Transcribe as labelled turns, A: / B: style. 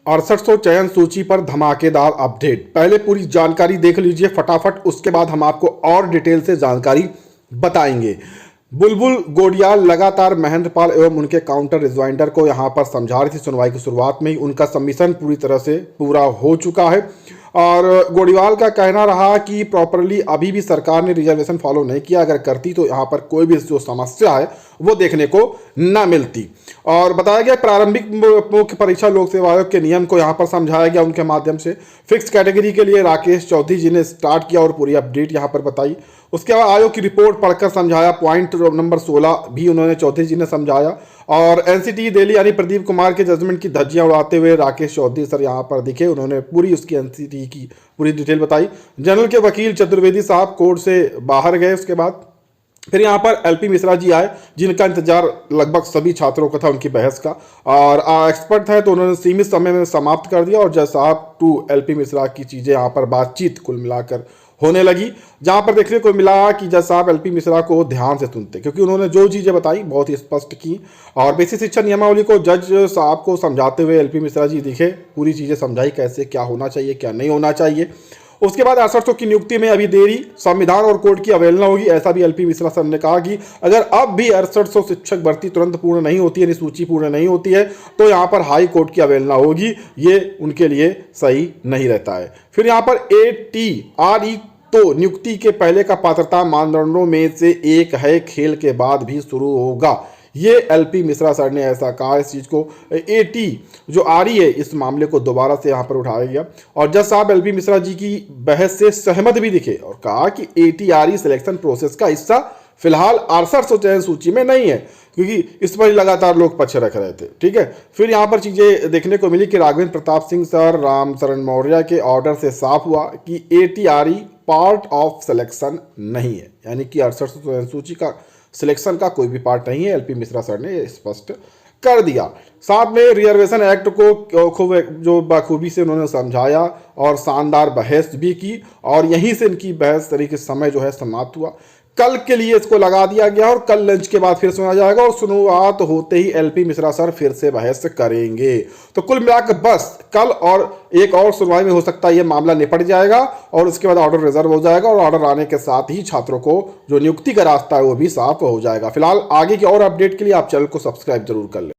A: 6800 चयन सूची पर धमाकेदार अपडेट। पहले पूरी जानकारी देख लीजिए फटाफट, उसके बाद हम आपको और डिटेल से जानकारी बताएंगे। बुलबुल गोडियाल लगातार महेंद्रपाल एवं उनके काउंटर रिज्वाइंडर को यहां पर समझा रही थी। सुनवाई की शुरुआत में ही उनका सबमिशन पूरी तरह से पूरा हो चुका है और गोडियाल का कहना रहा कि प्रॉपरली अभी भी सरकार ने रिजर्वेशन फॉलो नहीं किया, अगर करती तो यहाँ पर कोई भी जो समस्या है वो देखने को न मिलती। और बताया गया प्रारंभिक मुख्य परीक्षा लोक सेवा आयोग के नियम को यहाँ पर समझाया गया, उनके माध्यम से फिक्स कैटेगरी के लिए राकेश चौधरी जी ने स्टार्ट किया और पूरी अपडेट यहाँ पर बताई। उसके बाद आयोग की रिपोर्ट पढ़कर समझाया, पॉइंट नंबर 16 भी उन्होंने चौधरी जी ने समझाया। और एनसीटी दिल्ली यानी प्रदीप कुमार के जजमेंट की धज्जियां उड़ाते हुए राकेश चौधरी सर यहां पर दिखे, उन्होंने पूरी उसकी एनसीटी की पूरी डिटेल बताई। जनरल के वकील चतुर्वेदी साहब कोर्ट से बाहर गए। उसके बाद फिर यहाँ पर एलपी मिश्रा जी आए, जिनका इंतजार लगभग सभी छात्रों का था उनकी बहस का, और एक्सपर्ट है तो उन्होंने सीमित समय में समाप्त कर दिया। और जज साहब टू एलपी मिश्रा की चीज़ें यहाँ पर बातचीत कुल मिलाकर होने लगी, जहां पर देखने को मिला कि जज साहब एलपी मिश्रा को ध्यान से सुनते, क्योंकि उन्होंने जो चीज़ें बताई बहुत ही स्पष्ट की। और बेसिक शिक्षा नियमावली को जज साहब को समझाते हुए एलपी मिश्रा जी दिखे, पूरी चीज़ें समझाई कैसे क्या होना चाहिए क्या नहीं होना चाहिए। उसके बाद 6800 की नियुक्ति में अभी देरी, संविधान और कोर्ट की अवहेलना होगी, ऐसा भी एलपी मिश्रा सर ने कहा कि अगर अब भी 6800 शिक्षक भर्ती तुरंत पूर्ण नहीं होती है, सूची पूर्ण नहीं होती है, तो यहाँ पर हाई कोर्ट की अवहेलना होगी, ये उनके लिए सही नहीं रहता है। फिर यहाँ पर ATRE तो नियुक्ति के पहले का पात्रता मानदंडों में से एक है, खेल के बाद भी शुरू होगा, ये एलपी मिश्रा सर ने ऐसा कहा। इस चीज़ को AT जो RE है इस मामले को दोबारा से यहाँ पर उठाया गया और जज साहब एलपी मिश्रा जी की बहस से सहमत भी दिखे और कहा कि ATRE सिलेक्शन प्रोसेस का हिस्सा फिलहाल 6800 चयन सूची में नहीं है, क्योंकि इस पर लगातार लोग पक्ष रख रहे थे। ठीक है, फिर यहाँ पर चीज़ें देखने को मिली कि राघवेंद्र प्रताप सिंह सर राम शरण मौर्य के ऑर्डर से साफ हुआ कि ATRE पार्ट ऑफ सिलेक्शन नहीं है, यानी कि 6800 सूची का सिलेक्शन का कोई भी पार्ट नहीं है। एलपी मिश्रा सर ने स्पष्ट कर दिया। साथ में रिजर्वेशन एक्ट को खूब जो बखूबी से उन्होंने समझाया और शानदार बहस भी की और यहीं से इनकी बहस तरीके समय जो है समाप्त हुआ। कल के लिए इसको लगा दिया गया और कल लंच के बाद फिर सुना जाएगा और शुरुआत होते ही एलपी मिश्रा सर फिर से बहस करेंगे। तो कुल मिलाकर बस कल और एक और सुनवाई में हो सकता है ये मामला निपट जाएगा और उसके बाद ऑर्डर रिजर्व हो जाएगा और ऑर्डर आने के साथ ही छात्रों को जो नियुक्ति का रास्ता है वो भी साफ हो जाएगा। फिलहाल आगे की और अपडेट के लिए आप चैनल को सब्सक्राइब जरूर कर लें।